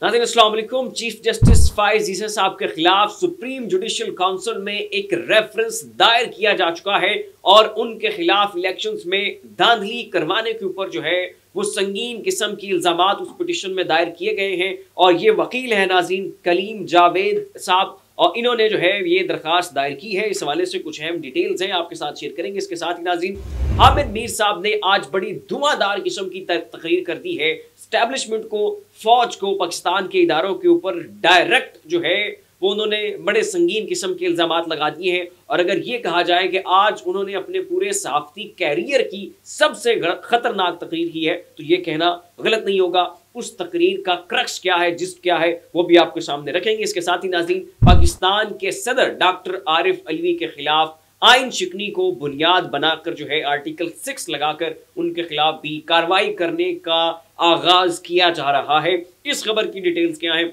नाज़रीन अस्सलाम वालेकुम। चीफ जस्टिस फाइज ईसा साहब के खिलाफ सुप्रीम जुडिशल काउंसिल में एक रेफरेंस दायर किया जा चुका है और उनके खिलाफ इलेक्शंस में धांधली करवाने के ऊपर जो है वो संगीन किस्म की इल्जामात उस पिटीशन में दायर किए गए हैं। और ये वकील है नाज़रीन कलीम जावेद साहब, और इन्होंने जो है ये दरखास्त दायर की है। इस हवाले से कुछ अहम डिटेल्स हैं आपके साथ शेयर करेंगे। इसके साथ ही नाज़रीन हामिद मीर साहब ने आज बड़ी धुआंधार किस्म की तकरीर कर दी है। एस्टैब्लिशमेंट को, फौज को, पाकिस्तान के इदारों के ऊपर डायरेक्ट जो है वो उन्होंने बड़े संगीन किस्म के इल्जामात लगा दिए हैं। और अगर ये कहा जाए कि आज उन्होंने अपने पूरे सहाफ़ती कैरियर की सबसे खतरनाक तकरीर की है तो ये कहना गलत नहीं होगा। उस तकरीर का क्रक्स क्या है, जिस्ट क्या है, वो भी आपके सामने रखेंगे। इसके साथ ही नाज़रीन पाकिस्तान के सदर डॉक्टर आरिफ अलवी के खिलाफ आइन शिकनी को बुनियाद बनाकर जो है आर्टिकल 6 लगाकर उनके खिलाफ भी कार्रवाई करने का आगाज किया जा रहा है। इस खबर की डिटेल्स क्या है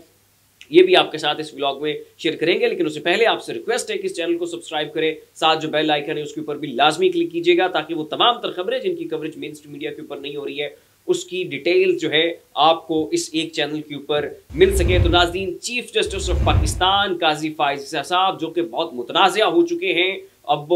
ये भी आपके साथ इस व्लॉग में शेयर करेंगे, लेकिन उससे पहले आपसे रिक्वेस्ट है कि इस चैनल को सब्सक्राइब करें, साथ जो बेल आइकन है उसके ऊपर भी लाजमी क्लिक कीजिएगा ताकि वो तमाम तर खबरें जिनकी कवरेज मेन स्ट्रीम मीडिया के ऊपर नहीं हो रही है उसकी डिटेल्स जो है आपको इस एक चैनल के ऊपर मिल सके। तो नाज़रीन चीफ जस्टिस ऑफ पाकिस्तान काजी फाइज ईसा साहब जो कि बहुत मुतनाज़ा हो चुके हैं, अब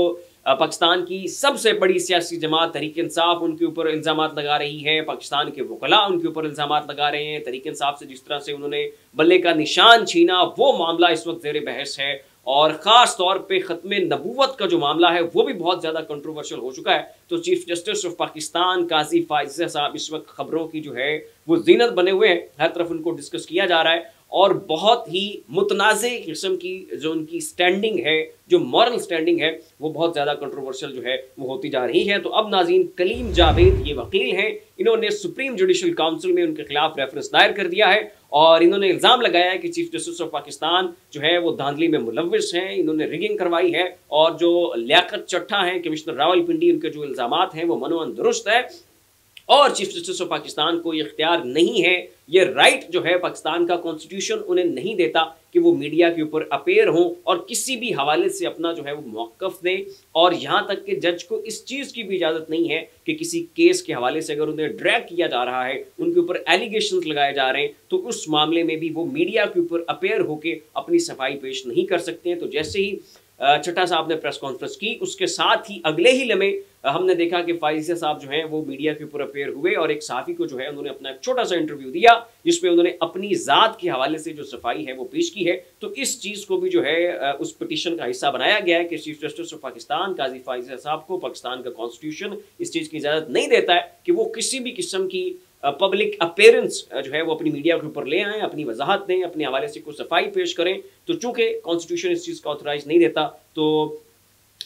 पाकिस्तान की सबसे बड़ी सियासी जमात तहरीक इंसाफ उनके ऊपर इल्ज़ामात लगा रही है, पाकिस्तान के वकला उनके ऊपर इल्ज़ामात लगा रहे हैं। तहरीक इंसाफ से जिस तरह से उन्होंने बल्ले का निशान छीना वो मामला इस वक्त ज़ेर बहस है, और ख़ास तौर पे ख़त्म नबूवत का जो मामला है वो भी बहुत ज़्यादा कंट्रोवर्शियल हो चुका है। तो चीफ जस्टिस ऑफ पाकिस्तान काजी फाइज ईसा साहब इस वक्त खबरों की जो है वो जीनत बने हुए हैं, हर तरफ उनको डिस्कस किया जा रहा है और बहुत ही मुतनाज़े किस्म की जो उनकी स्टैंडिंग है, जो मॉरल स्टैंडिंग है वो बहुत ज़्यादा कंट्रोवर्शियल जो है वो होती जा रही है। तो अब नाज़रीन कलीम जावेद ये वकील हैं, इन्होंने सुप्रीम जुडिशल काउंसिल में उनके खिलाफ रेफरेंस दायर कर दिया है और इन्होंने इल्ज़ाम लगाया है कि चीफ जस्टिस ऑफ पाकिस्तान जो है वो धांधली में मुलव्विस हैं, इन्होंने रिगिंग करवाई है और जो लियाकत चट्टा हैं कमिश्नर रावलपिंडी उनके जो इल्ज़ामात हैं वो मनोअन दुरुस्त है और चीफ जस्टिस ऑफ पाकिस्तान को ये इख्तियार नहीं है, ये राइट जो है पाकिस्तान का कॉन्स्टिट्यूशन उन्हें नहीं देता कि वो मीडिया के ऊपर अपेयर हों और किसी भी हवाले से अपना जो है वो मौक़िफ़ दें। और यहाँ तक कि जज को इस चीज़ की भी इजाज़त नहीं है कि किसी केस के हवाले से अगर उन्हें ड्रैग किया जा रहा है, उनके ऊपर एलिगेशंस लगाए जा रहे हैं तो उस मामले में भी वो मीडिया के ऊपर अपेयर होकर अपनी सफाई पेश नहीं कर सकते हैं। तो जैसे ही चट्टा साहब ने प्रेस कॉन्फ्रेंस की उसके साथ ही अगले ही लम्हे हमने देखा कि फाइज साहब जो हैं वो मीडिया के ऊपर अपेयर हुए और एक सहाफ़ी को जो है उन्होंने अपना एक छोटा सा इंटरव्यू दिया जिसमें उन्होंने अपनी ज़ात के हवाले से जो सफाई है वो पेश की है। तो इस चीज़ को भी जो है उस पिटीशन का हिस्सा बनाया गया है कि चीफ जस्टिस ऑफ पाकिस्तान काजी फाइज साहब को पाकिस्तान का कॉन्स्टिट्यूशन इस चीज़ की इजाज़त नहीं देता है कि वो किसी भी किस्म की पब्लिक अपेयरेंस जो है वो अपनी मीडिया के ऊपर ले आएँ, अपनी वजाहत दें, अपने हवाले से कोई सफाई पेश करें। तो चूँकि कॉन्स्टिट्यूशन इस चीज़ का ऑथराइज नहीं देता तो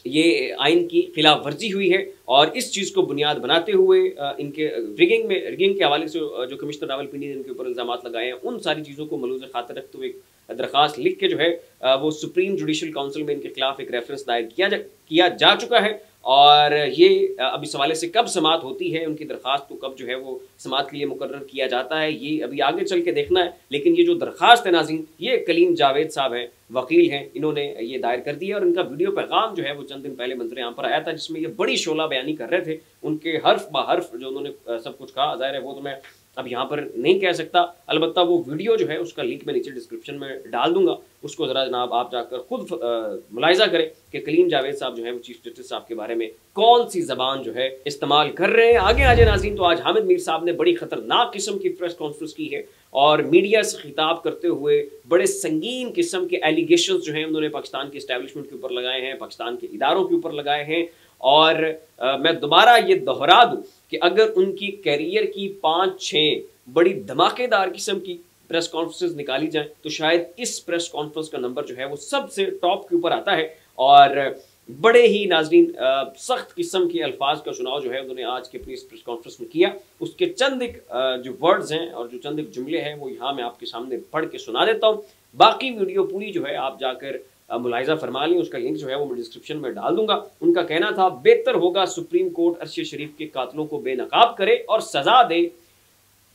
ये आइन की खिलाफ वर्जी हुई है और इस चीज़ को बुनियाद बनाते हुए इनके रिगिंग के हवाले से जो कमिश्नर रावलपिंडी ने इनके ऊपर इल्ज़ामात लगाए हैं उन सारी चीज़ों को मलूज़ खातिर रखते हुए एक दरख्वास्त लिख के जो है वो सुप्रीम जुडिशल काउंसिल में इनके खिलाफ एक रेफरेंस दायर किया जा चुका है। और ये अब इस हवाले से कब समाअत होती है उनकी दरख्वास्त को, कब जो है वो समाअत के लिए मुकर्रर किया जाता है, ये अभी आगे चल के देखना है। लेकिन ये जो दरख्वास्त है नाज़रीन ये कलीम जावेद साहब हैं, वकील हैं, इन्होंने ये दायर कर दिया और इनका वीडियो पैगाम जो है वो चंद दिन पहले मंजर यहाँ पर आया था जिसमें ये बड़ी शोला बयानी कर रहे थे। उनके हर्फ ब हर्फ जो उन्होंने सब कुछ कहा, ज़ाहिर है वो तो मैं अब यहाँ पर नहीं कह सकता, अलबत्ता वो वीडियो जो है उसका लिंक मैं नीचे डिस्क्रिप्शन में डाल दूंगा, उसको ज़रा जनाब आप जाकर खुद मुलाहिजा करें कि कलीम जावेद साहब जो है वो चीफ जस्टिस साहब के बारे में कौन सी ज़बान जो है इस्तेमाल कर रहे हैं। आगे आ जाए नाज़रीन, तो आज हामिद मीर साहब ने बड़ी ख़तरनाक किस्म की प्रेस कॉन्फ्रेंस की है और मीडिया से खिताब करते हुए बड़े संगीन किस्म के एलिगेशंस जो हैं उन्होंने पाकिस्तान के इस्टेब्लिशमेंट के ऊपर लगाए हैं, पाकिस्तान के इदारों के ऊपर लगाए हैं। और मैं दोबारा ये दोहरा दूँ कि अगर उनकी कैरियर की 5-6 बड़ी धमाकेदार किस्म की प्रेस कॉन्फ्रेंस निकाली जाए तो शायद इस प्रेस कॉन्फ्रेंस का नंबर जो है वो सबसे टॉप के ऊपर आता है। और बड़े ही नाज़रीन सख्त किस्म के अल्फाज का चुनाव जो है उन्होंने आज के अपनी इस प्रेस कॉन्फ्रेंस में किया। उसके चंद एक जो वर्ड्स हैं और जो चंद एक जुमले हैं वो यहाँ मैं आपके सामने पढ़ के सुना देता हूँ। बाकी वीडियो पूरी जो है आप जाकर मुलाहिजा फरमा लें, उसका लिंक जो है वो मैं डिस्क्रिप्शन में डाल दूंगा। उनका कहना था बेहतर होगा सुप्रीम कोर्ट अरशद शरीफ के कातलों को बेनकाब करे और सजा दे,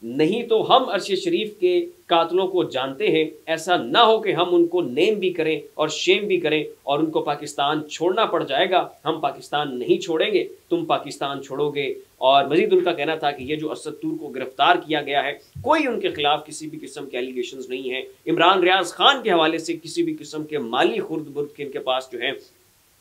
नहीं तो हम अरशद शरीफ के कातलों को जानते हैं, ऐसा ना हो कि हम उनको नेम भी करें और शेम भी करें और उनको पाकिस्तान छोड़ना पड़ जाएगा। हम पाकिस्तान नहीं छोड़ेंगे, तुम पाकिस्तान छोड़ोगे اور مزید ان کا کہنا تھا کہ یہ جو اسد طور کو گرفتار کیا گیا ہے کوئی ان کے خلاف کسی بھی قسم کے ایلیگیشنز نہیں ہیں، عمران ریاض خان کے حوالے سے کسی بھی قسم کے مالی خرد برد کے ان کے پاس جو ہے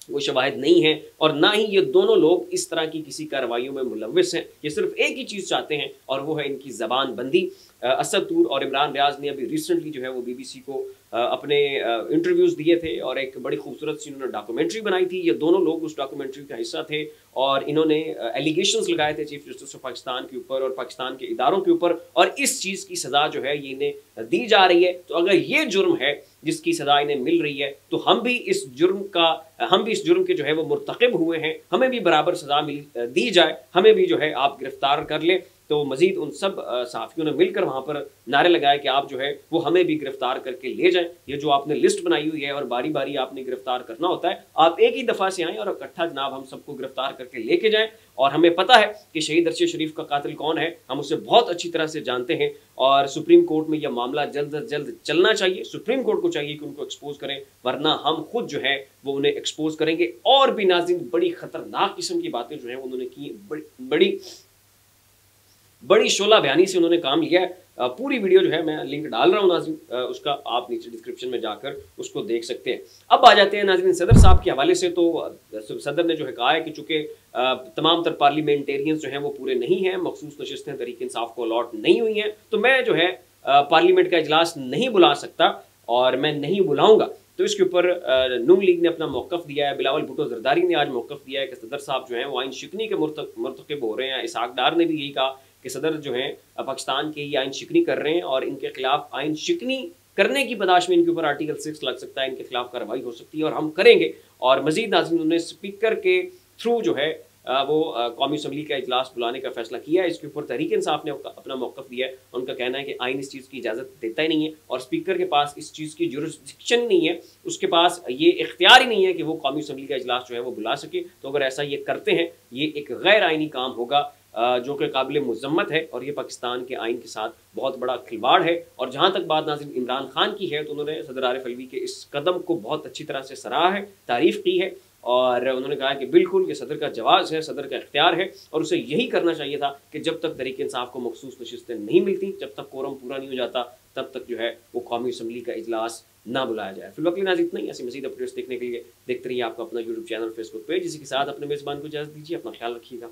وہ شواہد نہیں ہیں، اور نہ ہی یہ دونوں لوگ اس طرح کی کسی کارروائیوں میں ملوث ہیں۔ یہ صرف ایک ہی چیز چاہتے ہیں اور وہ ہے ان کی زبان بندی۔ اسد طور اور عمران ریاض نے ابھی ریسنٹلی جو ہے وہ بی بی سی کو اپنے انٹرویوز دیے تھے اور ایک بڑی خوبصورت سی انہوں نے ڈاکومنٹری بنائی تھی۔ یہ دونوں لوگ اس ڈاکومنٹری کا حصہ تھے اور انہوں نے ایلیگیشنز لگائے تھے چیف جسٹس آف پاکستان کے اوپر اور پاکستان کے اداروں کے اوپر، اور اس چیز کی سزا جو ہے یہ انہیں دی جا رہی ہے۔ تو اگر یہ جرم ہے جس کی سزا انہیں مل رہی ہے تو ہم بھی اس جرم کے جو ہے وہ مرتکب ہوئے ہیں، ہمیں بھی برابر سزا دی جائے، ہمیں بھی جو ہے آپ گرفتار کر لیں۔ تو مزید ان سب صحافیوں نے مل کر وہاں پر نعرے لگائے کہ آپ جو ہے وہ ہمیں بھی گرفتار کر کے لے جائیں، یہ جو آپ نے لسٹ بنائی ہوئی ہے اور باری باری آپ نے گرفتار کرنا ہوتا ہے، آپ ایک ہی دفعہ سے آئیں اور اکٹھا جناب ہم سب کو گرفتار کر کے لے کے جائیں۔ اور ہمیں پتہ ہے کہ شہید ارشد شریف کا قاتل کون ہے، ہم اسے بہت اچھی طرح سے جانتے ہیں، اور سپریم کورٹ میں یہ معاملہ جلد از جلد چلنا چاہیے۔ سپریم کورٹ کو چاہیے کہ ان کو ایکسپوز کریں، ورنہ ہم خود جو ہے وہ انہیں ایکسپوز کریں گے۔ اور بھی ناظرین بڑی خطرناک قسم کی باتیں جو ہیں انہوں نے کی، بڑی شعلہ بیانی سے انہوں نے کام لیا ہے۔ پوری ویڈیو جو ہے میں لنک ڈال رہا ہوں ناظرین، اس کا آپ نیچے ڈسکرپشن میں جا کر اس کو دیکھ سکتے ہیں۔ اب آ جاتے ہیں ناظرین صدر صاحب کے حوالے سے۔ تو صدر نے جو ہے کہا ہے کہ چونکہ تمام تر پارلیمنٹیرینز جو ہیں وہ پورے نہیں ہیں، مخصوص نشستیں تحریک انصاف کو الاٹ نہیں ہوئی ہیں، تو میں جو ہے پارلیمنٹ کا اجلاس نہیں بلا سکتا اور میں نہیں بلاؤں گا۔ تو اس کے اوپر نون لیگ نے اپنا موقف دیا ہے، بلاول بھٹو زرداری نے آج موقف دیا ہے کہ صدر صاحب جو ہیں وہ آئین شکنی کے مرتکب ہو رہے ہیں۔ اسحاق ڈار نے بھی یہی کہا کہ صدر جو ہیں پاکستان کے یہ آئین شکنی کر رہے ہیں اور ان کے خلاف آئین شکنی کرنے کی پداش میں ان کے اوپر آرٹیکل 6 لگ سکتا ہے، ان کے خلاف کارروائی ہو سکتی ہے اور ہم کریں گے۔ اور مزید ناظرین انہوں نے اسپیکر کے تھرو جو ہے وہ قومی اسمبلی کا اجلاس بلانے کا فیصلہ کیا ہے۔ اس کے اوپر تحریک انصاف نے اپنا موقف دیا ہے، ان کا کہنا ہے کہ آئین اس چیز کی اجازت دیتا ہی نہیں ہے اور اسپیکر کے پاس اس چیز کی جورسڈکشن نہیں ہے، اس کے پاس یہ اختیار ہی نہیں ہے کہ وہ قومی اسمبلی کا اجلاس جو ہے وہ بلا سکے۔ تو اگر ایسا یہ کرتے ہیں یہ ایک غیر آئینی کام ہوگا جو کہ قابل مذمت ہے، اور یہ پاکستان کے آئین کے ساتھ بہت بڑا کھلواڑ ہے۔ اور جہاں تک بات ناظرین عمران خان کی ہے تو انہوں نے صدر عارف علوی کے اس قدم کو بہت اچھی طرح سے سراہا ہے، تعریف کی ہے، اور انہوں نے کہا کہ بالکل یہ صدر کا جواز ہے، صدر کا اختیار ہے، اور اسے یہی کرنا چاہیے تھا کہ جب تک تحریک انصاف کو مخصوص نشستیں نہیں ملتی، جب تک کورم پورا نہیں ہو جاتا، تب تک جو ہے وہ قومی اسمبلی کا اجلاس نہ بلایا جائے۔ فی الوقت ناظرین اتنا ہی، ایسی مزید اپڈیٹس دیکھنے کے لیے دیکھتے رہیے آپ کا اپنا یوٹیوب چینل، فیس بک پیج، اسی کے ساتھ اپنے میزبان کو اجازت دیجیے، اپنا خیال رکھیے گا۔